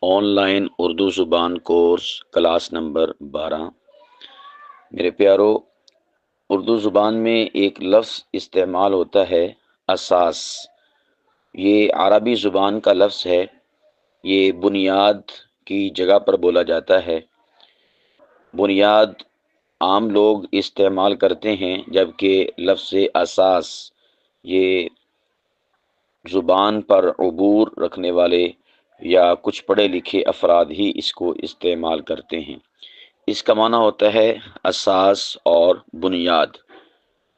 On line Urdu زبان course class number 12۔ میرے پیارو، اردو زبان میں ایک لفظ استعمال ہوتا ہے اساس۔ یہ عربی زبان کا لفظ ہے۔ یہ بنیاد کی جگہ پر بولا جاتا ہے۔ بنیاد عام لوگ استعمال کرتے ہیں، جبکہ لفظ اساس یہ زبان پر عبور رکھنے والے یا کچھ پڑھے لکھے افراد ہی اس کو استعمال کرتے ہیں۔ اس کا معنی ہوتا ہے اساس اور بنیاد،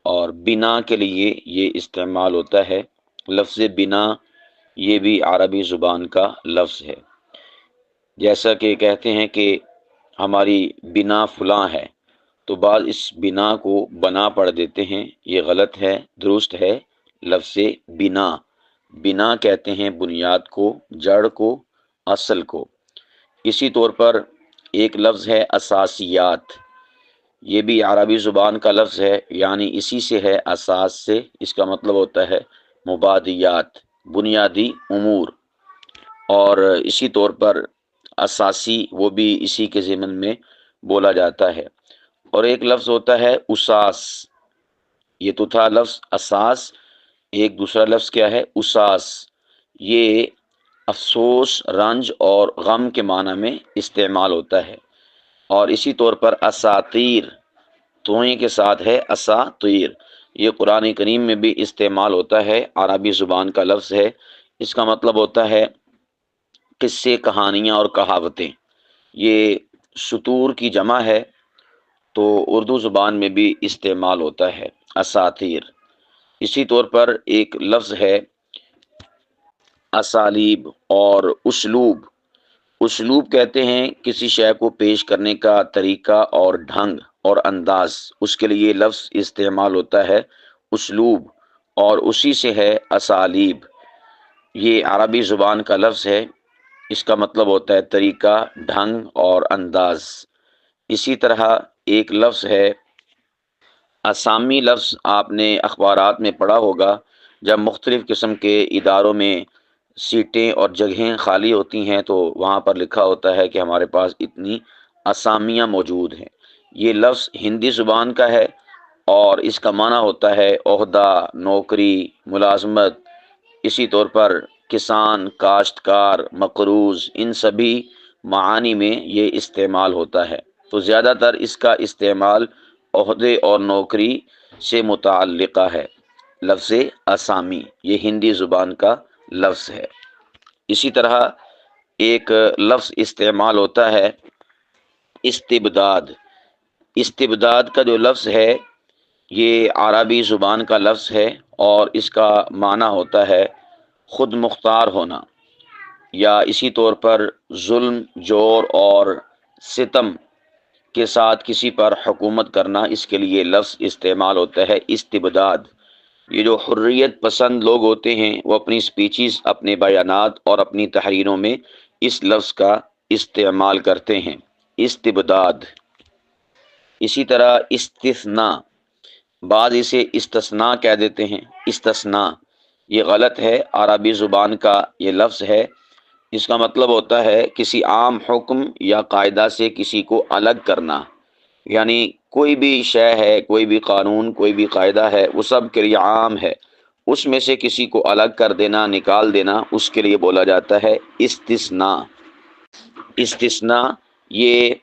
اور بنا کے لیے یہ استعمال ہوتا ہے۔ لفظ بنا یہ بھی عربی زبان کا لفظ ہے۔ جیسا کہ کہتے ہیں کہ ہماری بنا فلاں ہے، تو بعض اس بنا کو بنا پڑھ دیتے ہیں۔ یہ غلط ہے، درست ہے لفظ بنا۔ بنا کہتے ہیں بنیاد کو، جڑ کو، اصل کو۔ اسی طور پر ایک لفظ ہے اساسیات۔ یہ بھی عربی زبان کا لفظ ہے، یعنی اسی سے ہے، اساس سے۔ اس کا مطلب ہوتا ہے مبادیات، بنیادی امور۔ اور اسی طور پر اساسی، وہ بھی اسی کے ضمن میں بولا جاتا ہے۔ اور ایک لفظ ہوتا ہے اساس۔ یہ تو تھا لفظ اساس، ایک دوسرا لفظ کیا ہے؟ اساس۔ یہ افسوس، رنج اور غم کے معنی میں استعمال ہوتا ہے۔ اور اسی طور پر اساطیر، توئیں کے ساتھ ہے اساطیر۔ یہ قرآن کریم میں بھی استعمال ہوتا ہے، عربی زبان کا لفظ ہے۔ اس کا مطلب ہوتا ہے قصے، کہانیاں اور کہاوتیں۔ یہ سطور کی جمع ہے، تو اردو زبان میں بھی استعمال ہوتا ہے اساطیر۔ اسی طور پر ایک لفظ ہے اسالیب اور اسلوب۔ اسلوب کہتے ہیں کسی شے کو پیش کرنے کا طریقہ اور ڈھنگ اور انداز، اس کے لیے لفظ استعمال ہوتا ہے اسلوب، اور اسی سے ہے اسالیب۔ یہ عربی زبان کا لفظ ہے۔ اس کا مطلب ہوتا ہے طریقہ، ڈھنگ اور انداز۔ اسی طرح ایک لفظ ہے اسامی۔ لفظ آپ نے اخبارات میں پڑھا ہوگا، جب مختلف قسم کے اداروں میں سیٹیں اور جگہیں خالی ہوتی ہیں تو وہاں پر لکھا ہوتا ہے کہ ہمارے پاس اتنی اسامیاں موجود ہیں۔ یہ لفظ ہندی زبان کا ہے، اور اس کا معنی ہوتا ہے عہدہ، نوکری، ملازمت۔ اسی طور پر کسان، کاشتکار، مقروض، ان سبھی معانی میں یہ استعمال ہوتا ہے۔ تو زیادہ تر اس کا استعمال عہدے اور نوکری سے متعلقہ ہے۔ لفظ اسامی یہ ہندی زبان کا لفظ ہے۔ اسی طرح ایک لفظ استعمال ہوتا ہے استبداد۔ استبداد کا جو لفظ ہے یہ عربی زبان کا لفظ ہے، اور اس کا معنی ہوتا ہے خود مختار ہونا، یا اسی طور پر ظلم، جور اور ستم کے ساتھ کسی پر حکومت کرنا۔ اس کے لیے لفظ استعمال ہوتا ہے استبداد۔ یہ جو حریت پسند لوگ ہوتے ہیں، وہ اپنی سپیچز، اپنے بیانات اور اپنی تحریروں میں اس لفظ کا استعمال کرتے ہیں، استبداد۔ اسی طرح استثناء، بعض اسے استثناء کہہ دیتے ہیں۔ استثناء یہ غلط ہے، عربی زبان کا یہ لفظ ہے۔ اس کا مطلب ہوتا ہے کسی عام حکم یا قاعدہ سے کسی کو الگ کرنا، یعنی کوئی بھی شے ہے، کوئی بھی قانون، کوئی بھی قاعدہ ہے، وہ سب کے لیے عام ہے، اس میں سے کسی کو الگ کر دینا، نکال دینا، اس کے لیے بولا جاتا ہے استثناء۔ استثناء یہ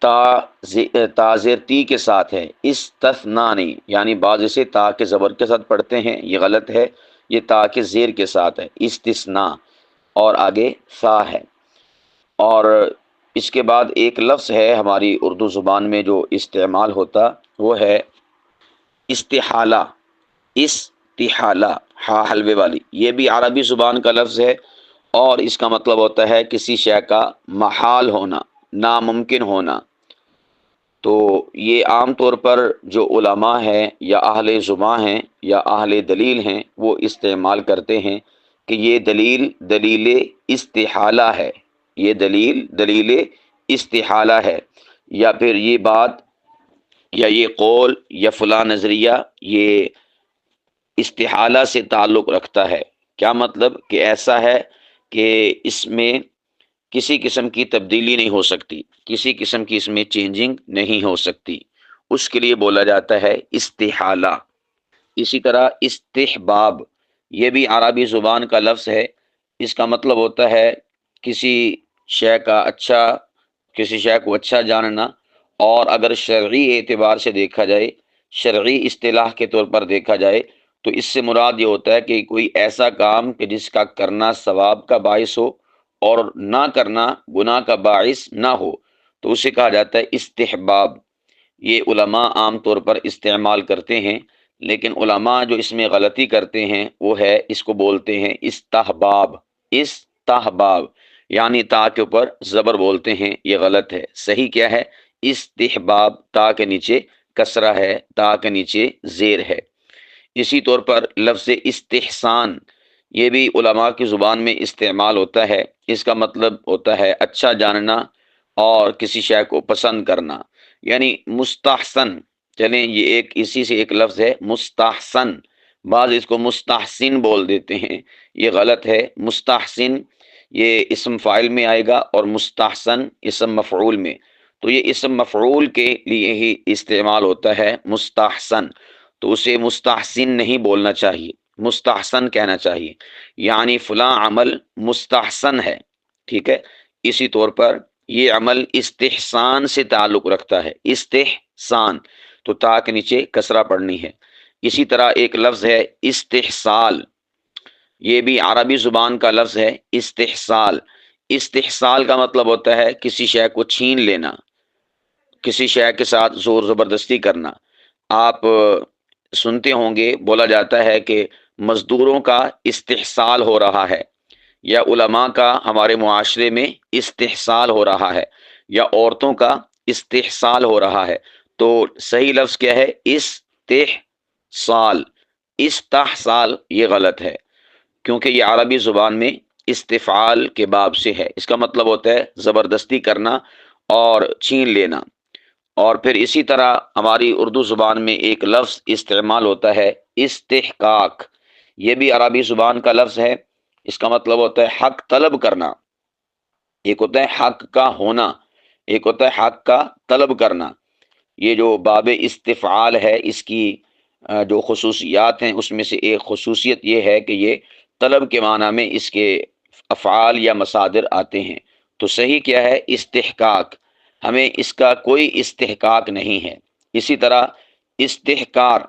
تا زیر تی کے ساتھ ہے، استثناء نہیں، یعنی بعض اسے تا کے زبر کے ساتھ پڑھتے ہیں، یہ غلط ہے۔ یہ تا کے زیر کے ساتھ ہے، استثناء، اور آگے فا ہے۔ اور اس کے بعد ایک لفظ ہے ہماری اردو زبان میں جو استعمال ہوتا، وہ ہے استحالہ۔ استحالہ، ہا حلوے والی، یہ بھی عربی زبان کا لفظ ہے، اور اس کا مطلب ہوتا ہے کسی شے کا محال ہونا، ناممکن ہونا۔ تو یہ عام طور پر جو علماء ہیں یا اہل زباں ہیں یا اہل دلیل ہیں، وہ استعمال کرتے ہیں کہ یہ دلیل استحالہ ہے، یہ دلیل استحالہ ہے، یا پھر یہ بات یا یہ قول یا فلاں نظریہ یہ استحالہ سے تعلق رکھتا ہے۔ کیا مطلب؟ کہ ایسا ہے کہ اس میں کسی قسم کی تبدیلی نہیں ہو سکتی، کسی قسم کی اس میں چینجنگ نہیں ہو سکتی، اس کے لیے بولا جاتا ہے استحالہ۔ اسی طرح استحباب، یہ بھی عربی زبان کا لفظ ہے، اس کا مطلب ہوتا ہے کسی شے کا اچھا، کسی شے کو اچھا جاننا، اور اگر شرعی اعتبار سے دیکھا جائے، شرعی اصطلاح کے طور پر دیکھا جائے، تو اس سے مراد یہ ہوتا ہے کہ کوئی ایسا کام کہ جس کا کرنا ثواب کا باعث ہو اور نہ کرنا گناہ کا باعث نہ ہو، تو اسے کہا جاتا ہے استحباب۔ یہ علماء عام طور پر استعمال کرتے ہیں، لیکن علماء جو اس میں غلطی کرتے ہیں وہ ہے، اس کو بولتے ہیں استحباب۔ استحباب یعنی تا کے اوپر زبر بولتے ہیں، یہ غلط ہے۔ صحیح کیا ہے؟ استحباب، تا کے نیچے کسرہ ہے، تا کے نیچے زیر ہے۔ اسی طور پر لفظ استحسان، یہ بھی علماء کی زبان میں استعمال ہوتا ہے، اس کا مطلب ہوتا ہے اچھا جاننا اور کسی شے کو پسند کرنا، یعنی مستحسن۔ چلیں یہ ایک اسی سے ایک لفظ ہے مستحسن، بعض اس کو مستحسن بول دیتے ہیں، یہ غلط ہے۔ مستحسن یہ اسم فاعل میں آئے گا اور مستحسن اسم مفعول میں، تو یہ اسم مفعول کے لیے ہی استعمال ہوتا ہے مستحسن، تو اسے مستحسن نہیں بولنا چاہیے، مستحسن کہنا چاہیے، یعنی فلاں عمل مستحسن ہے، ٹھیک ہے۔ اسی طور پر یہ عمل استحسان سے تعلق رکھتا ہے، استحسان، تو تا کے نیچے کسرہ پڑھنی ہے۔ اسی طرح ایک لفظ ہے استحصال، یہ بھی عربی زبان کا لفظ ہے استحصال۔ استحصال کا مطلب ہوتا ہے کسی شے کو چھین لینا، کسی شے کے ساتھ زور زبردستی کرنا۔ آپ سنتے ہوں گے بولا جاتا ہے کہ مزدوروں کا استحصال ہو رہا ہے، یا علماء کا ہمارے معاشرے میں استحصال ہو رہا ہے، یا عورتوں کا استحصال ہو رہا ہے، تو صحیح لفظ کیا ہے؟ استحصال۔ استحصال یہ غلط ہے، کیونکہ یہ عربی زبان میں استفعال کے باب سے ہے، اس کا مطلب ہوتا ہے زبردستی کرنا اور چھین لینا۔ اور پھر اسی طرح ہماری اردو زبان میں ایک لفظ استعمال ہوتا ہے استحقاق، یہ بھی عربی زبان کا لفظ ہے، اس کا مطلب ہوتا ہے حق طلب کرنا۔ ایک ہوتا ہے حق کا ہونا، ایک ہوتا ہے حق کا طلب کرنا۔ یہ جو باب استفعال ہے، اس کی جو خصوصیات ہیں اس میں سے ایک خصوصیت یہ ہے کہ یہ طلب کے معنی میں اس کے افعال یا مصادر آتے ہیں، تو صحیح کیا ہے؟ استحقاق، ہمیں اس کا کوئی استحقاق نہیں ہے۔ اسی طرح استحقار،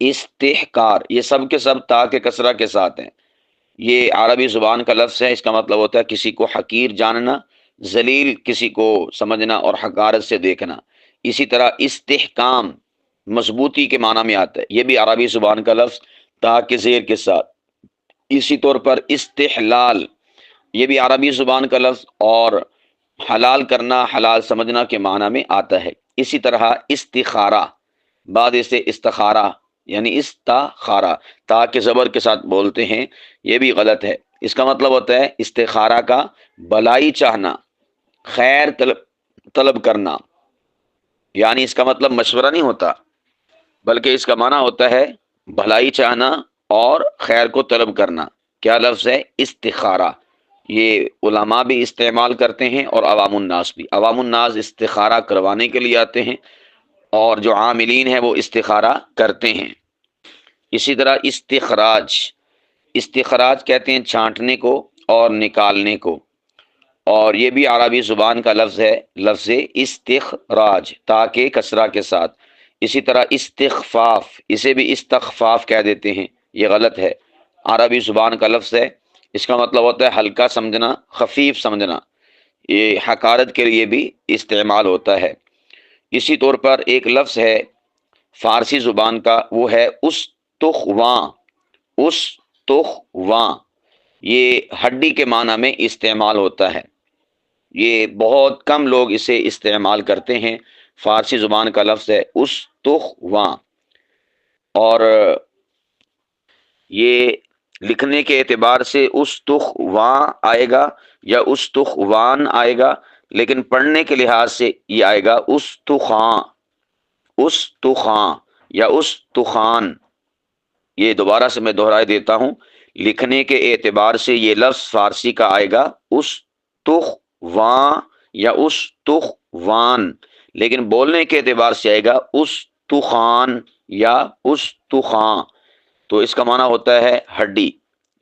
استحقار یہ سب کے سب تا کے کسرہ کے ساتھ ہیں، یہ عربی زبان کا لفظ ہے، اس کا مطلب ہوتا ہے کسی کو حقیر جاننا، ذلیل کسی کو سمجھنا اور حقارت سے دیکھنا۔ اسی طرح استحکام مضبوطی کے معنی میں آتا ہے، یہ بھی عربی زبان کا لفظ تا کے زیر کے ساتھ۔ اسی طور پر استحلال، یہ بھی عربی زبان کا لفظ اور حلال کرنا، حلال سمجھنا کے معنی میں آتا ہے۔ اسی طرح استخارہ، بعد اسے استخارہ یعنی استخارہ تا کے زبر کے ساتھ بولتے ہیں، یہ بھی غلط ہے۔ اس کا مطلب ہوتا ہے استخارہ کا بھلائی چاہنا، خیر طلب کرنا، یعنی اس کا مطلب مشورہ نہیں ہوتا، بلکہ اس کا معنی ہوتا ہے بھلائی چاہنا اور خیر کو طلب کرنا۔ کیا لفظ ہے؟ استخارہ۔ یہ علماء بھی استعمال کرتے ہیں اور عوام الناس بھی۔ عوام الناس استخارہ کروانے کے لیے آتے ہیں اور جو عاملین ہیں وہ استخارہ کرتے ہیں۔ اسی طرح استخراج، استخراج کہتے ہیں چھانٹنے کو اور نکالنے کو، اور یہ بھی عربی زبان کا لفظ ہے، لفظ استخراج تا کے کسرہ کے ساتھ۔ اسی طرح استخفاف، اسے بھی استخفاف کہہ دیتے ہیں، یہ غلط ہے، عربی زبان کا لفظ ہے، اس کا مطلب ہوتا ہے ہلکا سمجھنا، خفیف سمجھنا، یہ حقارت کے لیے بھی استعمال ہوتا ہے۔ اسی طور پر ایک لفظ ہے فارسی زبان کا، وہ ہے استخواں۔ استخواں یہ ہڈی کے معنی میں استعمال ہوتا ہے، یہ بہت کم لوگ اسے استعمال کرتے ہیں۔ فارسی زبان کا لفظ ہے استخواں، اور یہ لکھنے کے اعتبار سے استخواں آئے گا یا استخوان آئے گا، لیکن پڑھنے کے لحاظ سے یہ آئے گا استخاں، استخاں یا استخان۔ یہ دوبارہ سے میں دہرائے دیتا ہوں، لکھنے کے اعتبار سے یہ لفظ فارسی کا آئے گا استخواں یا استخوان، لیکن بولنے کے اعتبار سے آئے گا استخوان یا استخواں، تو اس کا معنی ہوتا ہے ہڈی۔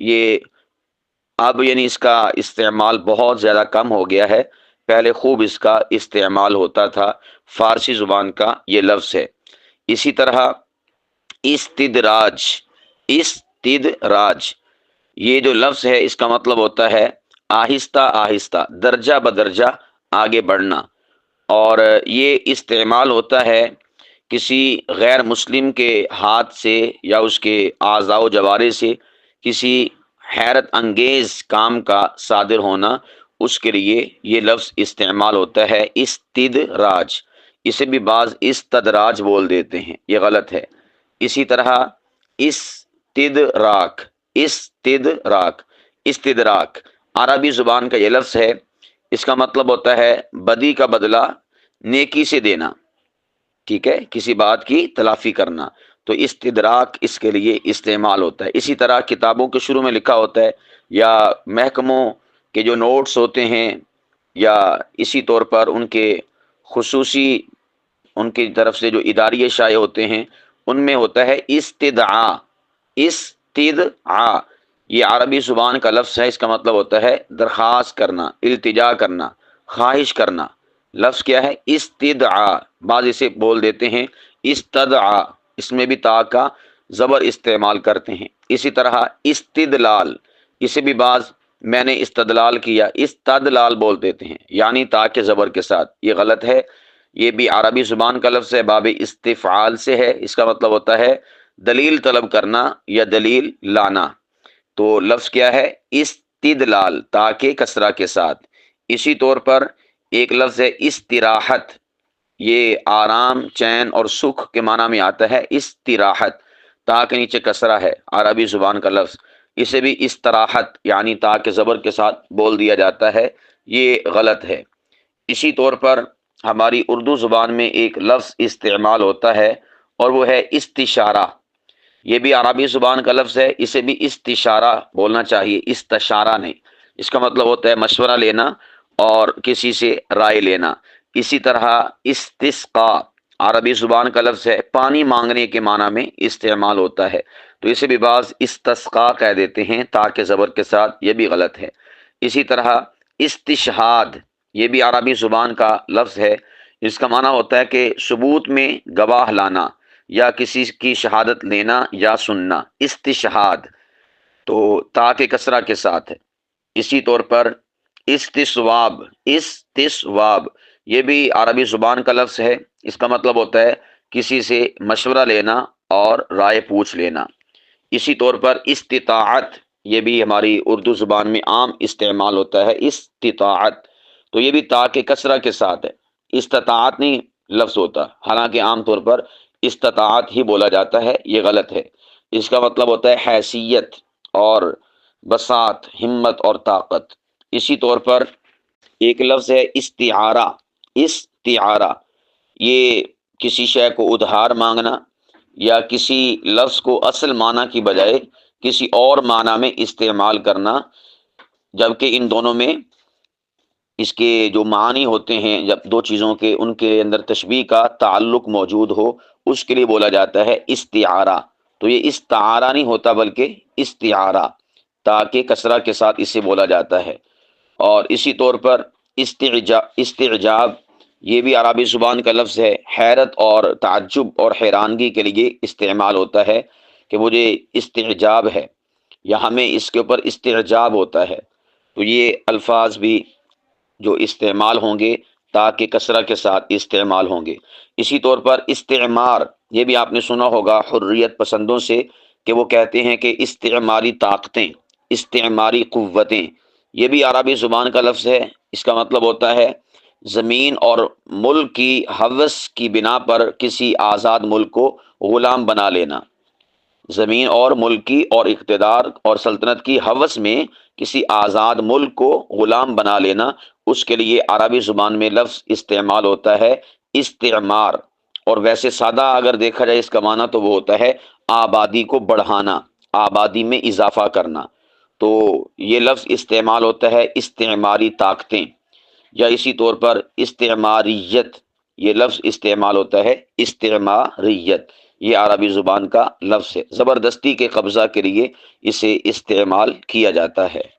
یہ اب یعنی اس کا استعمال بہت زیادہ کم ہو گیا ہے، پہلے خوب اس کا استعمال ہوتا تھا، فارسی زبان کا یہ لفظ ہے۔ اسی طرح استدراج، استدراج یہ جو لفظ ہے اس کا مطلب ہوتا ہے آہستہ آہستہ، درجہ بدرجہ آگے بڑھنا، اور یہ استعمال ہوتا ہے کسی غیر مسلم کے ہاتھ سے یا اس کے اعضاء و جوارے سے کسی حیرت انگیز کام کا صادر ہونا، اس کے لیے یہ لفظ استعمال ہوتا ہے استدراج۔ اسے بھی بعض استدراج بول دیتے ہیں، یہ غلط ہے۔ اسی طرح استدراک، استدراک، استدراک عربی زبان کا یہ لفظ ہے، اس کا مطلب ہوتا ہے بدی کا بدلہ نیکی سے دینا، ٹھیک ہے، کسی بات کی تلافی کرنا، تو استدراک اس کے لیے استعمال ہوتا ہے۔ اسی طرح کتابوں کے شروع میں لکھا ہوتا ہے، یا محکموں کے جو نوٹس ہوتے ہیں، یا اسی طور پر ان کے خصوصی ان کی طرف سے جو اداریہ شائع ہوتے ہیں، ان میں ہوتا ہے استدعا، استدعا یہ عربی زبان کا لفظ ہے، اس کا مطلب ہوتا ہے درخواست کرنا، التجا کرنا، خواہش کرنا۔ لفظ کیا ہے؟ استدعا، بعض اسے بول دیتے ہیں استدعا، اس میں بھی تا کا زبر استعمال کرتے ہیں۔ اسی طرح استدلال، اسے بھی بعض میں نے استدلال کیا، استدلال بول دیتے ہیں، یعنی تا کے زبر کے ساتھ، یہ غلط ہے۔ یہ بھی عربی زبان کا لفظ ہے، باب استفعال سے ہے، اس کا مطلب ہوتا ہے دلیل طلب کرنا یا دلیل لانا۔ تو لفظ کیا ہے؟ استدلال، تا کے کسرہ کے ساتھ۔ اسی طور پر ایک لفظ ہے استراحت، یہ آرام، چین اور سکھ کے معنی میں آتا ہے استراحت، تا کے نیچے کسرہ ہے، عربی زبان کا لفظ، اسے بھی استراحت یعنی تا کے زبر کے ساتھ بول دیا جاتا ہے، یہ غلط ہے۔ اسی طور پر ہماری اردو زبان میں ایک لفظ استعمال ہوتا ہے اور وہ ہے استشارہ، یہ بھی عربی زبان کا لفظ ہے، اسے بھی استشارہ بولنا چاہیے، استشارہ نہیں، اس کا مطلب ہوتا ہے مشورہ لینا اور کسی سے رائے لینا۔ اسی طرح استسقا عربی زبان کا لفظ ہے، پانی مانگنے کے معنی میں استعمال ہوتا ہے، تو اسے بھی بعض استسقا کہہ دیتے ہیں تا کے زبر کے ساتھ، یہ بھی غلط ہے۔ اسی طرح استشہاد، یہ بھی عربی زبان کا لفظ ہے، اس کا معنی ہوتا ہے کہ ثبوت میں گواہ لانا یا کسی کی شہادت لینا یا سننا، استشہاد، تو تا کے کسرہ کے ساتھ ہے۔ اسی طور پر استصواب، استصواب یہ بھی عربی زبان کا لفظ ہے، اس کا مطلب ہوتا ہے کسی سے مشورہ لینا اور رائے پوچھ لینا۔ اسی طور پر استطاعت، یہ بھی ہماری اردو زبان میں عام استعمال ہوتا ہے، استطاعت، تو یہ بھی تا کے کسرہ کے ساتھ ہے، استطاعت نہیں لفظ ہوتا، حالانکہ عام طور پر استطاعت ہی بولا جاتا ہے، یہ غلط ہے۔ اس کا مطلب ہوتا ہے حیثیت اور بساط، ہمت اور طاقت۔ اسی طور پر ایک لفظ ہے استعارہ، استعارہ یہ کسی شے کو ادھار مانگنا یا کسی لفظ کو اصل معنی کی بجائے کسی اور معنی میں استعمال کرنا، جبکہ ان دونوں میں اس کے جو معنی ہوتے ہیں، جب دو چیزوں کے ان کے اندر تشبیہ کا تعلق موجود ہو، اس کے لیے بولا جاتا ہے استعارہ۔ تو یہ استعارہ نہیں ہوتا بلکہ استعارہ، تاکہ کسرہ کے ساتھ اسے بولا جاتا ہے۔ اور اسی طور پر استعجاب یہ بھی عربی زبان کا لفظ ہے، حیرت اور تعجب اور حیرانگی کے لیے استعمال ہوتا ہے کہ مجھے استعجاب ہے یا ہمیں اس کے اوپر استعجاب ہوتا ہے، تو یہ الفاظ بھی جو استعمال ہوں گے تاکہ کسرہ کے ساتھ استعمال ہوں گے۔ اسی طور پر استعمار، یہ بھی آپ نے سنا ہوگا حریت پسندوں سے کہ وہ کہتے ہیں کہ استعماری طاقتیں، استعماری قوتیں، یہ بھی عربی زبان کا لفظ ہے، اس کا مطلب ہوتا ہے زمین اور ملک کی ہوس کی بنا پر کسی آزاد ملک کو غلام بنا لینا، زمین اور ملک کی اور اقتدار اور سلطنت کی ہوس میں کسی آزاد ملک کو غلام بنا لینا، اس کے لیے عربی زبان میں لفظ استعمال ہوتا ہے استعمار۔ اور ویسے سادہ اگر دیکھا جائے اس کا معنی تو وہ ہوتا ہے آبادی کو بڑھانا، آبادی میں اضافہ کرنا۔ تو یہ لفظ استعمال ہوتا ہے استعماری طاقتیں، یا اسی طور پر استعماریت، یہ لفظ استعمال ہوتا ہے استعماریت، یہ عربی زبان کا لفظ ہے، زبردستی کے قبضہ کے لیے اسے استعمال کیا جاتا ہے۔